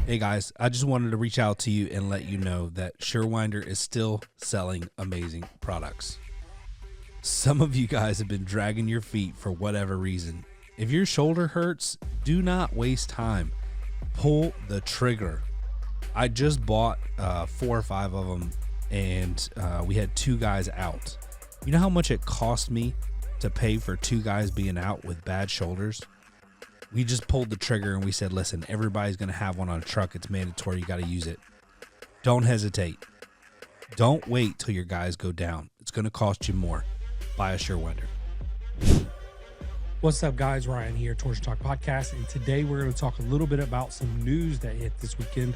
Hey guys, I just wanted to reach out to you and let you know that Surewinder is still selling amazing products. Some of you guys have been dragging your feet for whatever reason. If your shoulder hurts, do not waste time. Pull the trigger. I just bought 4 or 5 of them, and we had 2 guys out. You know how much it cost me to pay for 2 guys being out with bad shoulders? We just pulled the trigger and we said, listen, everybody's going to have one on a truck. It's mandatory. You got to use it. Don't hesitate. Don't wait till your guys go down. It's going to cost you more. Buy a Surewinder. What's up, guys? Ryan here, Torsion Talk podcast. And today we're going to talk a little bit about some news that hit this weekend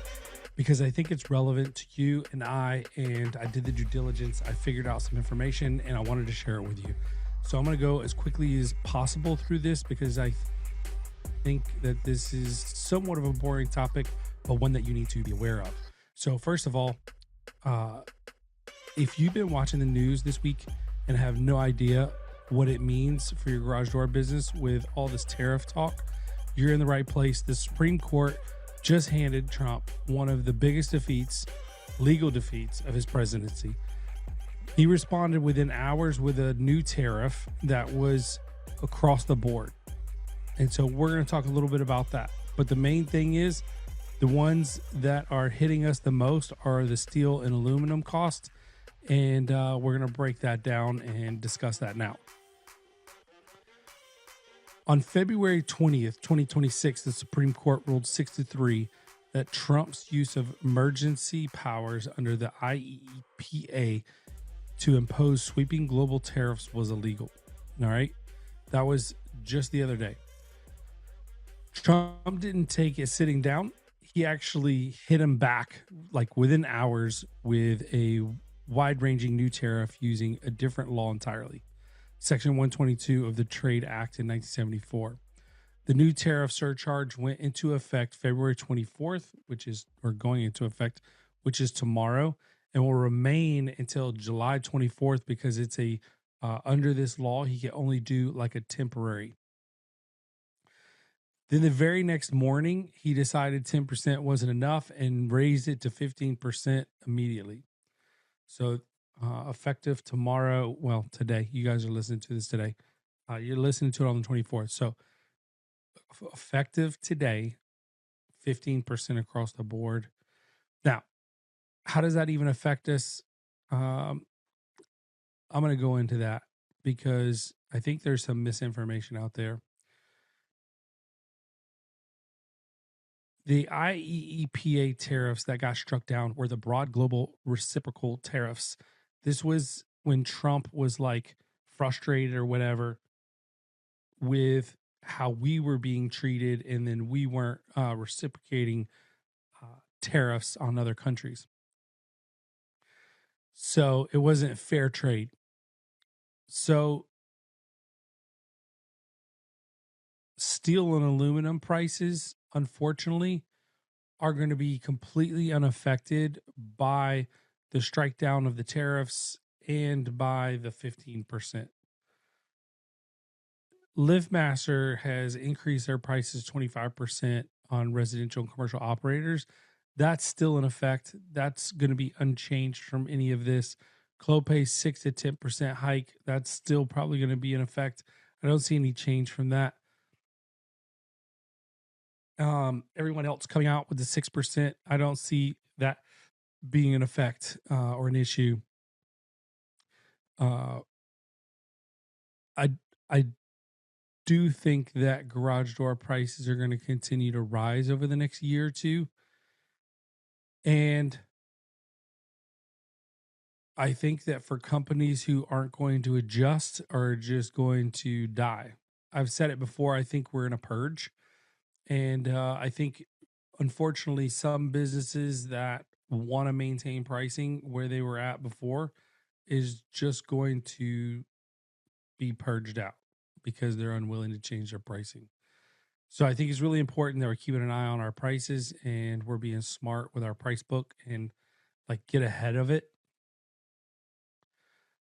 because I think it's relevant to you and I did the due diligence. I figured out some information and I wanted to share it with you. So I'm going to go as quickly as possible through this because I think that this is somewhat of a boring topic, but one that you need to be aware of. So first of all, if you've been watching the news this week and have no idea what it means for your garage door business with all this tariff talk, you're in the right place. The Supreme Court just handed Trump one of the biggest defeats, legal defeats of his presidency. He responded within hours with a new tariff that was across the board. And so we're going to talk a little bit about that. But the main thing is the ones that are hitting us the most are the steel and aluminum costs. And we're going to break that down and discuss that now. On February 20th, 2026, the Supreme Court ruled 6-3 that Trump's use of emergency powers under the IEEPA to impose sweeping global tariffs was illegal. All right. That was just the other day. Trump didn't take it sitting down. He actually hit him back like within hours with a wide-ranging new tariff using a different law entirely. Section 122 of the Trade Act in 1974. The new tariff surcharge went into effect February 24th, going into effect, which is tomorrow, and will remain until July 24th because it's under this law, he can only do like a temporary. Then the very next morning, he decided 10% wasn't enough and raised it to 15% immediately. So effective tomorrow, well, today, you guys are listening to this today. You're listening to it on the 24th. So effective today, 15% across the board. Now, how does that even affect us? I'm going to go into that because I think there's some misinformation out there. The IEEPA tariffs that got struck down were the broad global reciprocal tariffs. This was when Trump was like frustrated or whatever with how we were being treated, and then we weren't reciprocating tariffs on other countries. So it wasn't fair trade. So steel and aluminum prices, unfortunately, are going to be completely unaffected by the strike down of the tariffs and by the 15%. LiftMaster has increased their prices 25% on residential and commercial operators. That's still in effect. That's going to be unchanged from any of this. Clopay's 6 to 10% hike. That's still probably going to be in effect. I don't see any change from that. Everyone else coming out with the 6%, I don't see that being an effect or an issue. I do think that garage door prices are going to continue to rise over the next year or two. And I think that for companies who aren't going to adjust are just going to die. I've said it before. I think we're in a purge. And I think, unfortunately, some businesses that want to maintain pricing where they were at before is just going to be purged out because they're unwilling to change their pricing. So I think it's really important that we're keeping an eye on our prices and we're being smart with our price book and like get ahead of it.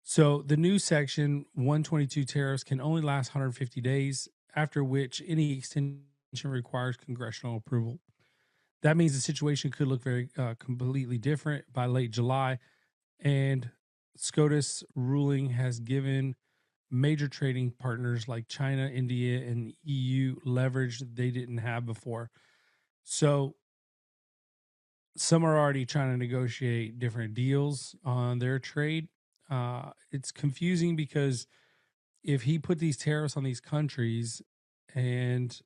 So the new section 122 tariffs can only last 150 days, after which any extension requires congressional approval. That means the situation could look very completely different by late July. And SCOTUS ruling has given major trading partners like China, India, and EU leverage that they didn't have before. So some are already trying to negotiate different deals on their trade. It's confusing because if he put these tariffs on these countries and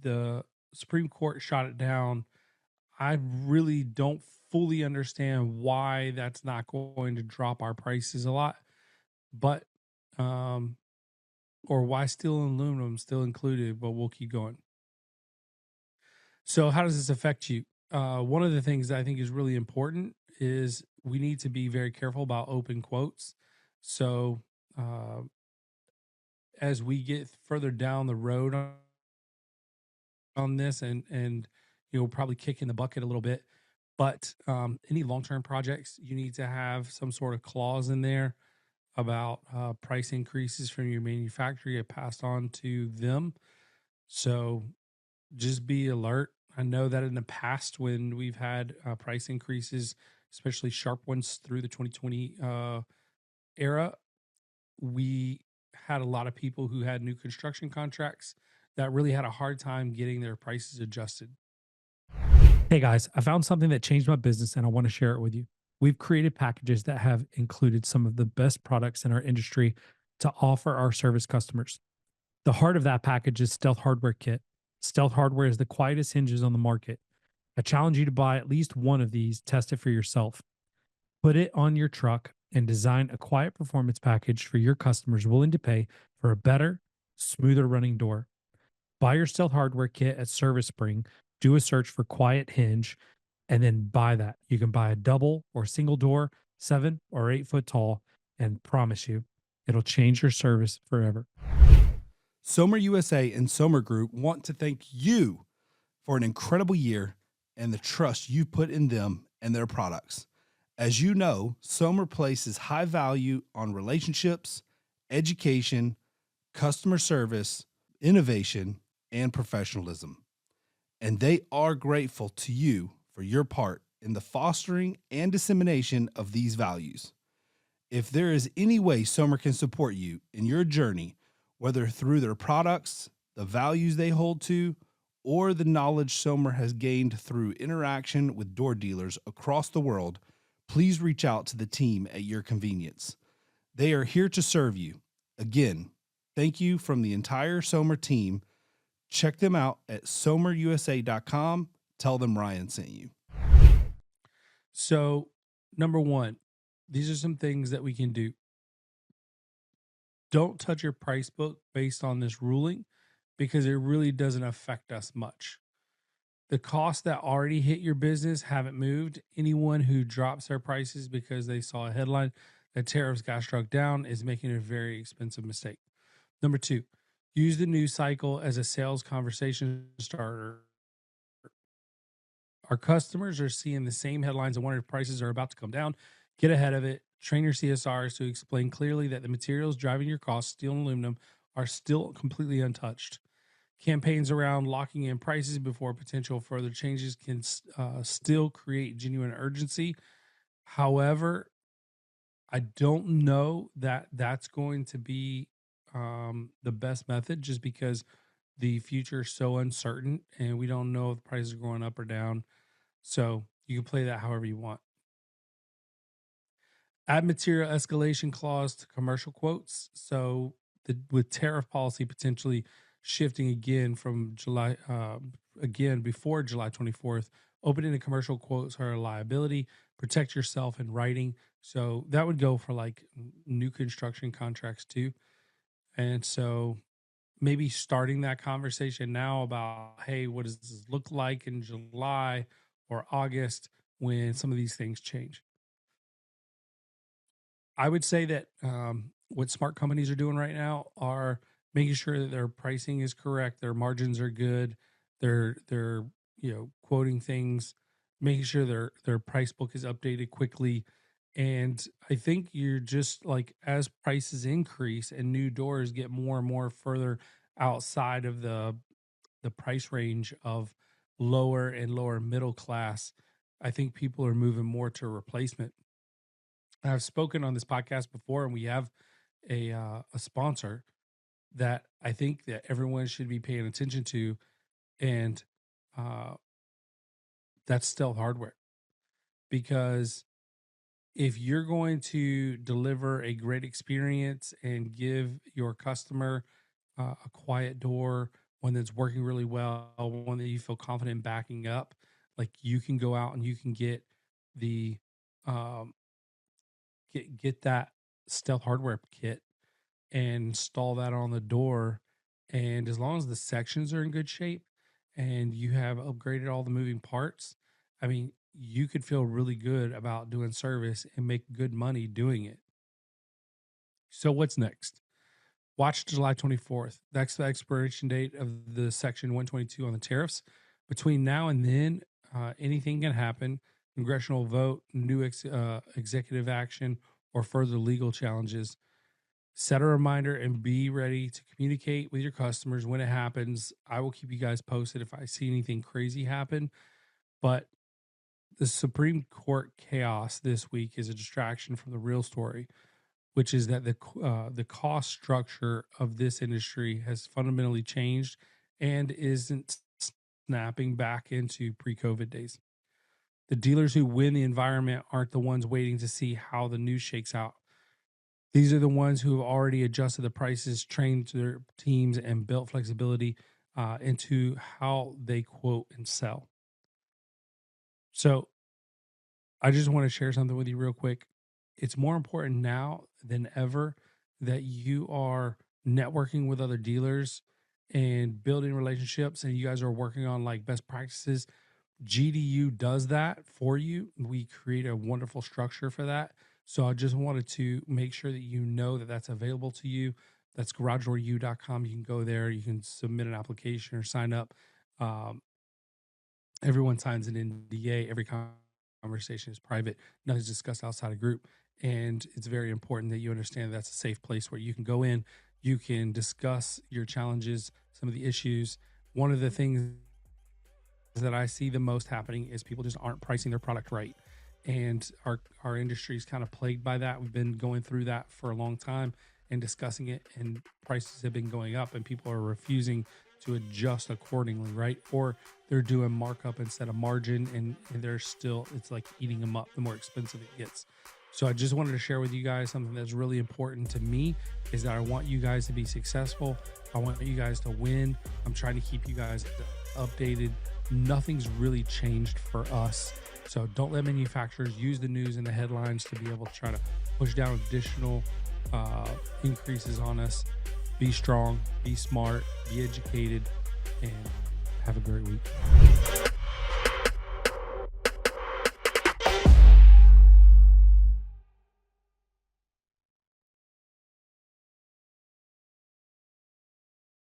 the Supreme Court shot it down, I really don't fully understand why that's not going to drop our prices a lot, but um, or why steel and aluminum still included, but we'll keep going. So, how does this affect you? One of the things that I think is really important is we need to be very careful about open quotes. So, uh, as we get further down the road on this, and probably kicking the bucket a little bit, but any long term projects, you need to have some sort of clause in there about price increases from your manufacturer get passed on to them. So just be alert. I know that in the past, when we've had price increases, especially sharp ones through the 2020 era, we had a lot of people who had new construction contracts that really had a hard time getting their prices adjusted. Hey guys, I found something that changed my business and I want to share it with you. We've created packages that have included some of the best products in our industry to offer our service customers. The heart of that package is Stealth Hardware Kit. Stealth Hardware is the quietest hinges on the market. I challenge you to buy at least one of these, test it for yourself. Put it on your truck and design a quiet performance package for your customers willing to pay for a better, smoother running door. Buy your Stealth Hardware Kit at Service Spring, do a search for Quiet Hinge, and then buy that. You can buy a double or single door, 7 or 8 foot tall, and promise you, it'll change your service forever. Somer USA and Somer Group want to thank you for an incredible year and the trust you put in them and their products. As you know, Somer places high value on relationships, education, customer service, innovation, and professionalism. And they are grateful to you for your part in the fostering and dissemination of these values. If there is any way Somer can support you in your journey, whether through their products, the values they hold to, or the knowledge Somer has gained through interaction with door dealers across the world, please reach out to the team at your convenience. They are here to serve you. Again, thank you from the entire Somer team. Check them out at somerusa.com. Tell them Ryan sent you. So, number one, these are some things that we can do. Don't touch your price book based on this ruling because it really doesn't affect us much. The costs that already hit your business haven't moved. Anyone who drops their prices because they saw a headline that tariffs got struck down is making a very expensive mistake. Number two, use the news cycle as a sales conversation starter. Our customers are seeing the same headlines and wondering if prices are about to come down. Get ahead of it. Train your CSRs to explain clearly that the materials driving your costs, steel and aluminum, are still completely untouched. Campaigns around locking in prices before potential further changes can still create genuine urgency. However, I don't know that that's going to be the best method just because the future is so uncertain and we don't know if prices are going up or down. So you can play that however you want. Add material escalation clause to commercial quotes. So with tariff policy potentially shifting again from July, again before July 24th, opening the commercial quotes are a liability. Protect yourself in writing. So that would go for like new construction contracts too. And so maybe starting that conversation now about, hey, what does this look like in July or August when some of these things change? I would say that what smart companies are doing right now are making sure that their pricing is correct, their margins are good, they're quoting things, making sure their price book is updated quickly. And I think you're just like as prices increase and new doors get more and more further outside of the price range of lower and lower middle class, I think people are moving more to replacement. I've spoken on this podcast before, and we have a sponsor that I think that everyone should be paying attention to, and uh, that's Stealth Hardware. Because if you're going to deliver a great experience and give your customer a quiet door, one that's working really well, one that you feel confident in backing up, like you can go out and you can get the um, get that Stealth Hardware kit and install that on the door. And as long as the sections are in good shape and you have upgraded all the moving parts, I mean, you could feel really good about doing service and make good money doing it. So what's next? Watch July 24th. That's the expiration date of the Section 122 on the tariffs. Between now and then, anything can happen. Congressional vote, new executive action, or further legal challenges. Set a reminder and be ready to communicate with your customers when it happens. I will keep you guys posted if I see anything crazy happen. But the Supreme Court chaos this week is a distraction from the real story, which is that the cost structure of this industry has fundamentally changed and isn't snapping back into pre-COVID days. The dealers who win the environment aren't the ones waiting to see how the news shakes out. These are the ones who have already adjusted the prices, trained their teams, and built flexibility into how they quote and sell. So I just want to share something with you real quick. It's more important now than ever that you are networking with other dealers and building relationships, and you guys are working on like best practices. GDU does that for you. We create a wonderful structure for that. So I just wanted to make sure that you know that that's available to you. That's garagedoorU.com. You can go there. You can submit an application or sign up. Everyone signs an NDA. Every conversation is private. Nothing's discussed outside a group. And it's very important that you understand that's a safe place where you can go in. You can discuss your challenges, some of the issues. One of the things that I see the most happening is people just aren't pricing their product right. And our industry is kind of plagued by that. We've been going through that for a long time and discussing it, and prices have been going up and people are refusing to adjust accordingly, right? Or they're doing markup instead of margin, and they're still, it's like eating them up the more expensive it gets. So I just wanted to share with you guys something that's really important to me is that I want you guys to be successful. I want you guys to win. I'm trying to keep you guys updated. Nothing's really changed for us. So don't let manufacturers use the news and the headlines to be able to try to push down additional increases on us. Be strong, be smart, be educated, and have a great week.